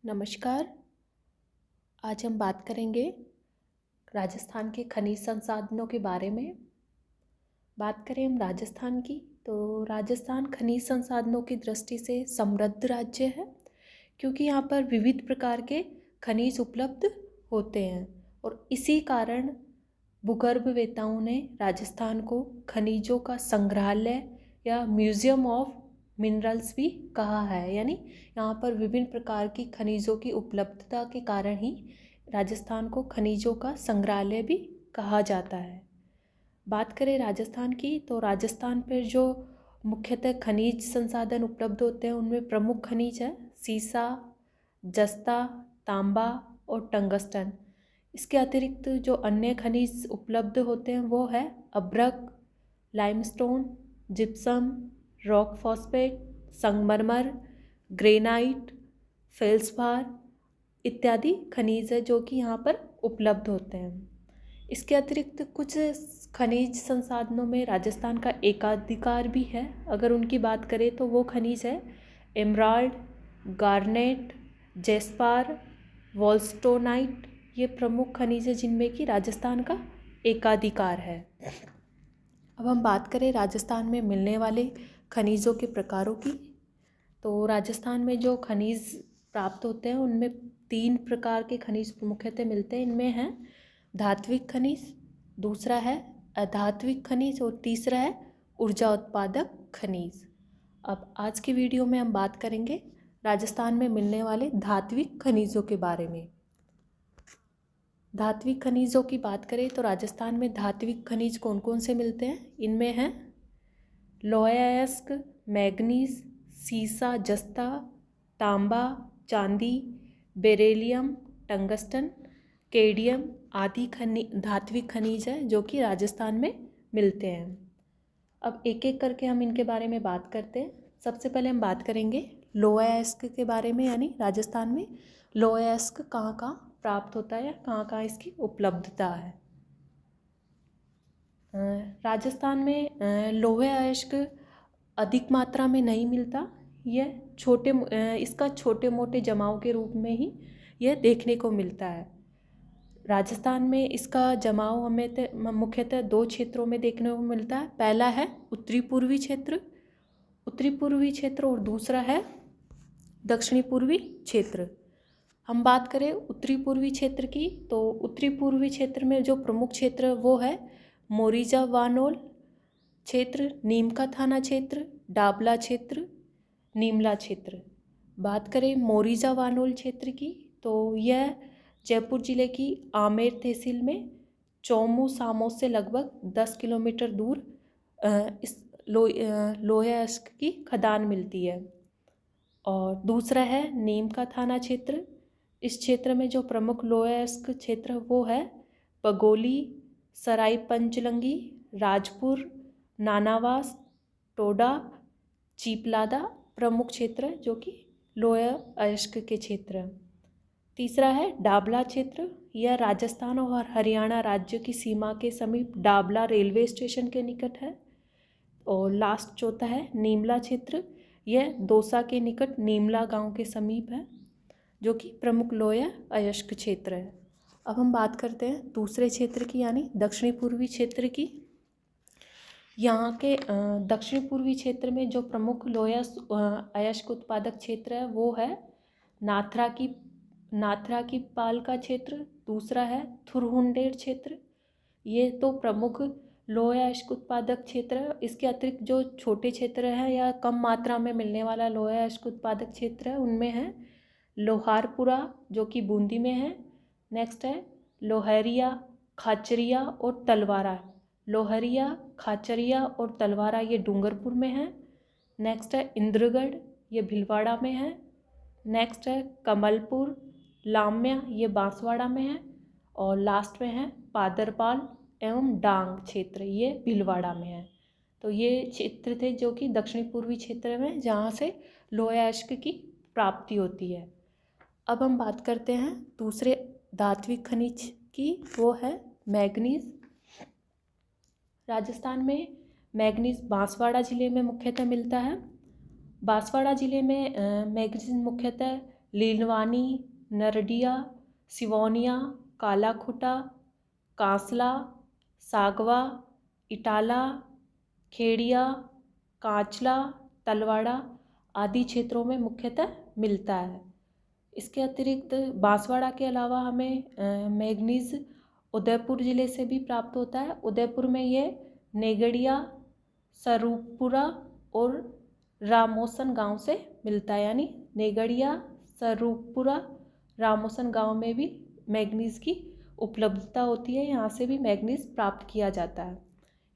नमस्कार। आज हम बात करेंगे राजस्थान के खनिज संसाधनों के बारे में। बात करें हम राजस्थान की, तो राजस्थान खनिज संसाधनों की दृष्टि से समृद्ध राज्य है, क्योंकि यहाँ पर विविध प्रकार के खनिज उपलब्ध होते हैं और इसी कारण भूगर्भवेत्ताओं ने राजस्थान को खनिजों का संग्रहालय या म्यूजियम ऑफ मिनरल्स भी कहा है। यानी यहाँ पर विभिन्न प्रकार की खनिजों की उपलब्धता के कारण ही राजस्थान को खनिजों का संग्रहालय भी कहा जाता है। बात करें राजस्थान की, तो राजस्थान पर जो मुख्यतः खनिज संसाधन उपलब्ध होते हैं उनमें प्रमुख खनिज है सीसा, जस्ता, तांबा और टंगस्टन। इसके अतिरिक्त जो अन्य खनिज उपलब्ध होते हैं वो है अभ्रक, लाइमस्टोन, जिप्सम, रॉक फॉस्फेट, संगमरमर, ग्रेनाइट, फेल्सपार इत्यादि खनिज है जो कि यहाँ पर उपलब्ध होते हैं। इसके अतिरिक्त कुछ खनिज संसाधनों में राजस्थान का एकाधिकार भी है। अगर उनकी बात करें तो वो खनिज है एमराल्ड, गार्नेट, जेस्पार, वॉल्स्टोनाइट। ये प्रमुख खनिज है जिनमें कि राजस्थान का एकाधिकार है। अब हम बात करें राजस्थान में मिलने वाले खनिजों के प्रकारों की, तो राजस्थान में जो खनिज प्राप्त होते हैं उनमें 3 प्रकार के खनिज मुख्यतः मिलते हैं। इनमें है धात्विक खनिज, दूसरा है अधात्विक खनिज और तीसरा है ऊर्जा उत्पादक खनिज। अब आज की वीडियो में हम बात करेंगे राजस्थान में मिलने वाले धात्विक खनिजों के बारे में। धात्विक खनिजों की बात करें तो राजस्थान में धात्विक खनिज कौन कौन से मिलते हैं। इनमें है लोहा अयस्क, मैग्नीज, सीसा, जस्ता, तांबा, चांदी, बेरिलियम, टंगस्टन, केडियम आदि धात्विक खनिज है जो कि राजस्थान में मिलते हैं। अब एक एक करके हम इनके बारे में बात करते हैं। सबसे पहले हम बात करेंगे लोहा अयस्क के बारे में, यानी राजस्थान में लोहा अयस्क कहाँ कहाँ प्राप्त होता है या कहाँ कहाँ इसकी उपलब्धता है। राजस्थान में लोहे अयस्क अधिक मात्रा में नहीं मिलता। यह इसका छोटे मोटे जमाव के रूप में ही यह देखने को मिलता है। राजस्थान में इसका जमाव हमें मुख्यतः 2 क्षेत्रों में देखने को मिलता है। पहला है उत्तरी पूर्वी क्षेत्र और दूसरा है दक्षिणी पूर्वी क्षेत्र। हम बात करें उत्तरी पूर्वी क्षेत्र की, तो उत्तरी पूर्वी क्षेत्र में जो प्रमुख क्षेत्र है वो है मोरीजा वानोल क्षेत्र, नीमका थाना क्षेत्र, डाबला क्षेत्र, नीमला क्षेत्र। बात करें मोरीजा वानोल क्षेत्र की, तो यह जयपुर जिले की आमेर तहसील में चौमू सामोस से लगभग 10 किलोमीटर दूर इस लोहे अयस्क की खदान मिलती है। और दूसरा है नीमका थाना क्षेत्र। इस क्षेत्र में जो प्रमुख लोहे अयस्क क्षेत्र वो है बगोली, सराय पंचलंगी, राजपुर, नानावास, टोडा, चीपलादा प्रमुख क्षेत्र है जो कि लोहे अयस्क के क्षेत्र हैं। तीसरा है डाबला क्षेत्र। यह राजस्थान और हरियाणा राज्य की सीमा के समीप डाबला रेलवे स्टेशन के निकट है। और लास्ट चौथा है नीमला क्षेत्र। यह दौसा के निकट नीमला गांव के समीप है जो कि प्रमुख लोहे अयस्क क्षेत्र है। अब हम बात करते हैं दूसरे क्षेत्र की, यानी दक्षिणी पूर्वी क्षेत्र की। यहाँ के दक्षिण पूर्वी क्षेत्र में जो प्रमुख लोहा अयस्क उत्पादक क्षेत्र है वो है नाथरा की पाल का क्षेत्र, दूसरा है थुरहुंडेर क्षेत्र। ये तो प्रमुख लोहा अयस्क उत्पादक क्षेत्र है। इसके अतिरिक्त जो छोटे क्षेत्र है या कम मात्रा में मिलने वाला लोहा अयस्क उत्पादक क्षेत्र है उनमें है लोहारपुरा जो कि बूंदी में है। नेक्स्ट है लोहरिया, खाचरिया और तलवारा। लोहरिया, खाचरिया और तलवारा ये डूंगरपुर में है। नेक्स्ट है इंद्रगढ़, ये भीलवाड़ा में है। नेक्स्ट है कमलपुर, लाम्या, ये बांसवाड़ा में है। और लास्ट में है पादरपाल एवं डांग क्षेत्र, ये भीलवाड़ा में है। तो ये क्षेत्र थे जो कि दक्षिणी पूर्वी क्षेत्र में जहाँ से लोहा अयस्क की प्राप्ति होती है। अब हम बात करते हैं दूसरे धात्विक खनिज की, वो है मैग्नीज। राजस्थान में मैग्नीज बांसवाड़ा जिले में मुख्यतः मिलता है। बांसवाड़ा जिले में मैग्नीज मुख्यतः लीलवानी, नरडिया, सिवोनिया, कालाखुटा, कांसला, सागवा, इटाला, खेड़िया, कांचला, तलवाड़ा आदि क्षेत्रों में मुख्यतः मिलता है। इसके अतिरिक्त बांसवाड़ा के अलावा हमें मैग्नीज़ उदयपुर ज़िले से भी प्राप्त होता है। उदयपुर में ये नेगड़िया, स्वरूपपुरा और रामोसन गांव से मिलता है, यानी नेगड़िया, स्वरूपपुरा, रामोसन गांव में भी मैग्नीज़ की उपलब्धता होती है, यहाँ से भी मैग्नीज़ प्राप्त किया जाता है।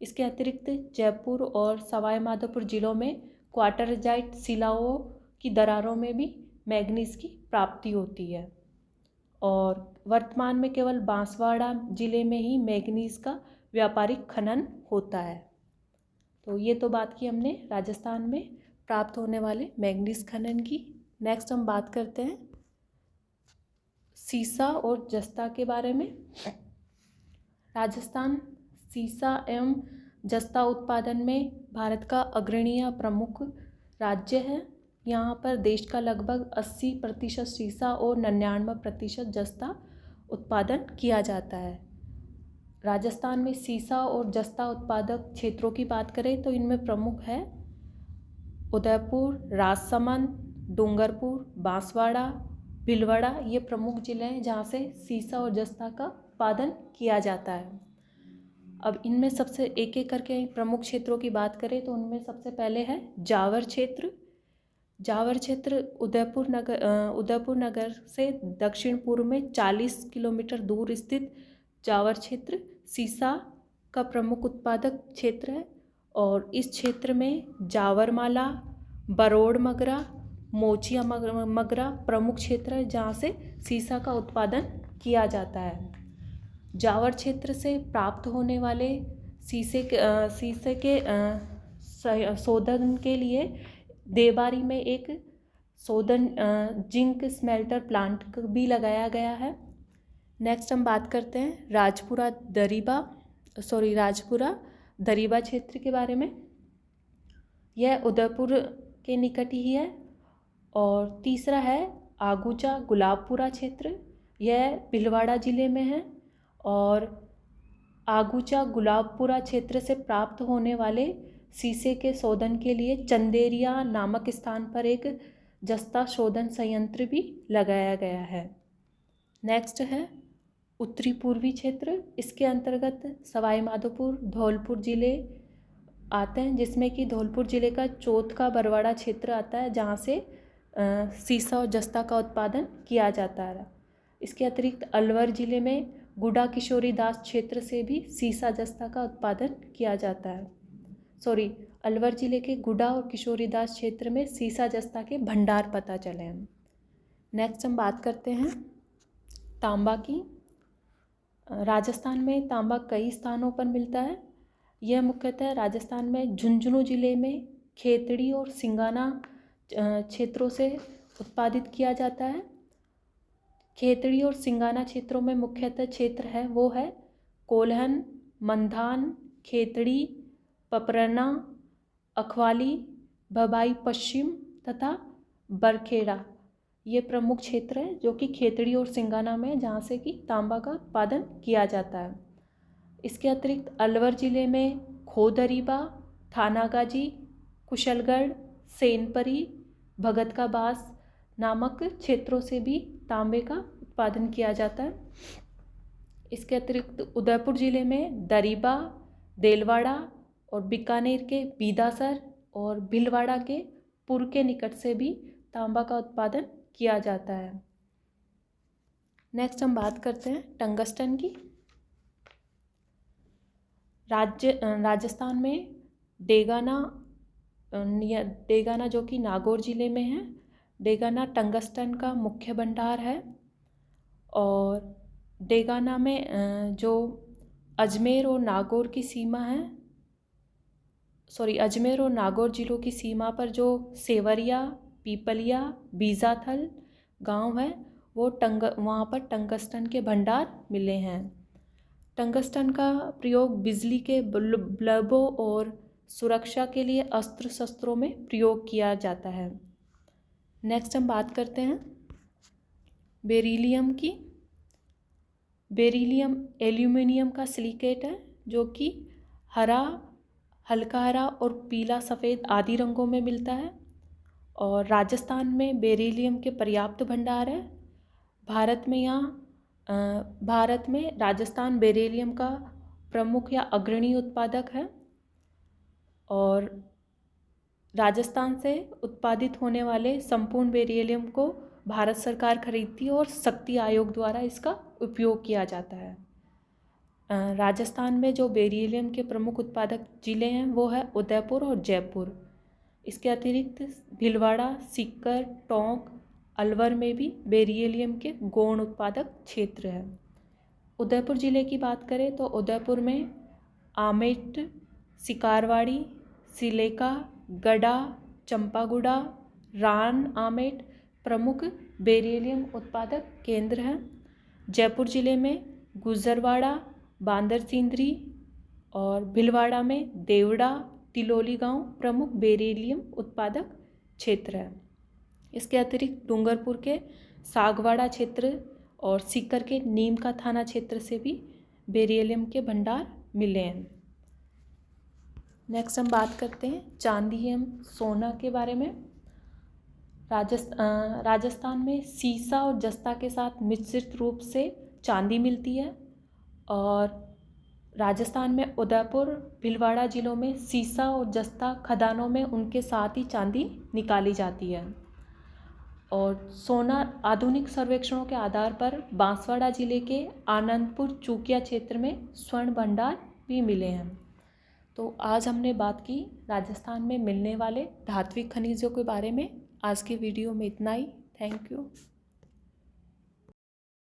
इसके अतिरिक्त जयपुर और सवाई माधोपुर जिलों में क्वार्टरजाइट शिलाओं की दरारों में भी मैग्नीज़ की प्राप्ति होती है और वर्तमान में केवल बांसवाड़ा जिले में ही मैग्नीज़ का व्यापारिक खनन होता है। तो ये तो बात की हमने राजस्थान में प्राप्त होने वाले मैग्नीज़ खनन की। नेक्स्ट हम बात करते हैं सीसा और जस्ता के बारे में। राजस्थान सीसा एवं जस्ता उत्पादन में भारत का अग्रणीय प्रमुख राज्य है। यहाँ पर देश का लगभग 80% सीसा और 99% जस्ता उत्पादन किया जाता है। राजस्थान में सीसा और जस्ता उत्पादक क्षेत्रों की बात करें तो इनमें प्रमुख है उदयपुर, राजसमंद, डूंगरपुर, बांसवाड़ा, भीलवाड़ा। ये प्रमुख जिले हैं जहाँ से सीसा और जस्ता का उत्पादन किया जाता है। अब इनमें सबसे एक एक करके प्रमुख क्षेत्रों की बात करें तो उनमें सबसे पहले है जावर क्षेत्र। जावर क्षेत्र उदयपुर नगर से दक्षिण पूर्व में 40 किलोमीटर दूर स्थित जावर क्षेत्र सीसा का प्रमुख उत्पादक क्षेत्र है और इस क्षेत्र में जावरमाला, बरोड़ मगरा, मोचिया मगरा प्रमुख क्षेत्र है जहाँ से सीसा का उत्पादन किया जाता है। जावर क्षेत्र से प्राप्त होने वाले सीसे के शोधन के लिए देवारी में एक शोधन जिंक स्मेल्टर प्लांट भी लगाया गया है। नेक्स्ट हम बात करते हैं राजपुरा दरीबा क्षेत्र के बारे में। यह उदयपुर के निकट ही है। और तीसरा है आगूचा गुलाबपुरा क्षेत्र, यह भीलवाड़ा जिले में है और आगूचा गुलाबपुरा क्षेत्र से प्राप्त होने वाले सीसे के शोधन के लिए चंदेरिया नामक स्थान पर एक जस्ता शोधन संयंत्र भी लगाया गया है। नेक्स्ट है उत्तरी पूर्वी क्षेत्र। इसके अंतर्गत सवाई माधोपुर, धौलपुर जिले आते हैं, जिसमें कि धौलपुर जिले का चौथ का बरवाड़ा क्षेत्र आता है जहाँ से सीसा और जस्ता का उत्पादन किया जाता है। इसके अतिरिक्त अलवर जिले में गुडा किशोरी दास क्षेत्र से भी सीसा जस्ता का उत्पादन किया जाता है। अलवर जिले के गुडा और किशोरी दास क्षेत्र में सीसा जस्ता के भंडार पता चले हैं। नेक्स्ट हम बात करते हैं तांबा की। राजस्थान में तांबा कई स्थानों पर मिलता है। यह मुख्यतः राजस्थान में झुंझुनू जिले में खेतड़ी और सिंगाना क्षेत्रों से उत्पादित किया जाता है। खेतड़ी और सिंगाना क्षेत्रों में मुख्यतः क्षेत्र है वो है कोल्हन, मंधान, खेतड़ी, पपरना, अखवाली, भबाई पश्चिम तथा बरखेड़ा। ये प्रमुख क्षेत्र है जो कि खेतड़ी और सिंगाना में जहाँ से कि तांबा का उत्पादन किया जाता है। इसके अतिरिक्त अलवर जिले में खोदरीबा, थानागाजी, कुशलगढ़, सेनपरी, भगत का बास नामक क्षेत्रों से भी तांबे का उत्पादन किया जाता है। इसके अतिरिक्त उदयपुर जिले में दरीबा, देलवाड़ा और बीकानेर के बीदासर और भीलवाड़ा के पुर के निकट से भी तांबा का उत्पादन किया जाता है। नेक्स्ट हम बात करते हैं टंगस्टन की। राजस्थान में डेगाना जो कि नागौर जिले में है, डेगाना टंगस्टन का मुख्य भंडार है और डेगाना में जो अजमेर और नागौर जिलों की सीमा पर जो सेवरिया, पीपलिया, बीजाथल गांव है वो वहाँ पर टंगस्टन के भंडार मिले हैं। टंगस्टन का प्रयोग बिजली के बल्बों और सुरक्षा के लिए अस्त्र शस्त्रों में प्रयोग किया जाता है। नेक्स्ट हम बात करते हैं बेरिलियम की। बेरिलियम एल्यूमिनियम का सिलिकेट है जो कि हरा, हल्का हरा और पीला सफ़ेद आदि रंगों में मिलता है। और राजस्थान में बेरिलियम के पर्याप्त भंडार है। भारत में राजस्थान बेरिलियम का प्रमुख या अग्रणी उत्पादक है। और राजस्थान से उत्पादित होने वाले संपूर्ण बेरिलियम को भारत सरकार खरीदती है और शक्ति आयोग द्वारा इसका उपयोग किया जाता है। राजस्थान में जो बेरिलियम के प्रमुख उत्पादक जिले हैं वो है उदयपुर और जयपुर। इसके अतिरिक्त भीलवाड़ा, सीकर, टोंक, अलवर में भी बेरिलियम के गौण उत्पादक क्षेत्र है। उदयपुर ज़िले की बात करें तो उदयपुर में आमेट, सिकारवाड़ी, सिलेका, गडा, चंपागुड़ा, रान आमेट प्रमुख बेरिलियम उत्पादक केंद्र हैं। जयपुर ज़िले में गुजरवाड़ा, बांदर सिंदरी और भीलवाड़ा में देवड़ा, तिलोली गांव प्रमुख बेरिलियम उत्पादक क्षेत्र है। इसके अतिरिक्त डूंगरपुर के सागवाड़ा क्षेत्र और सीकर के नीम का थाना क्षेत्र से भी बेरिलियम के भंडार मिले हैं। नेक्स्ट हम बात करते हैं चांदी एवं सोना के बारे में। राजस्थान में सीसा और जस्ता के साथ मिश्रित रूप से चांदी मिलती है। और राजस्थान में उदयपुर, भीलवाड़ा जिलों में सीसा और जस्ता खदानों में उनके साथ ही चांदी निकाली जाती है। और सोना आधुनिक सर्वेक्षणों के आधार पर बांसवाड़ा जिले के आनंदपुर चूकिया क्षेत्र में स्वर्ण भंडार भी मिले हैं। तो आज हमने बात की राजस्थान में मिलने वाले धात्विक खनिजों के बारे में। आज के वीडियो में इतना ही। Thank you.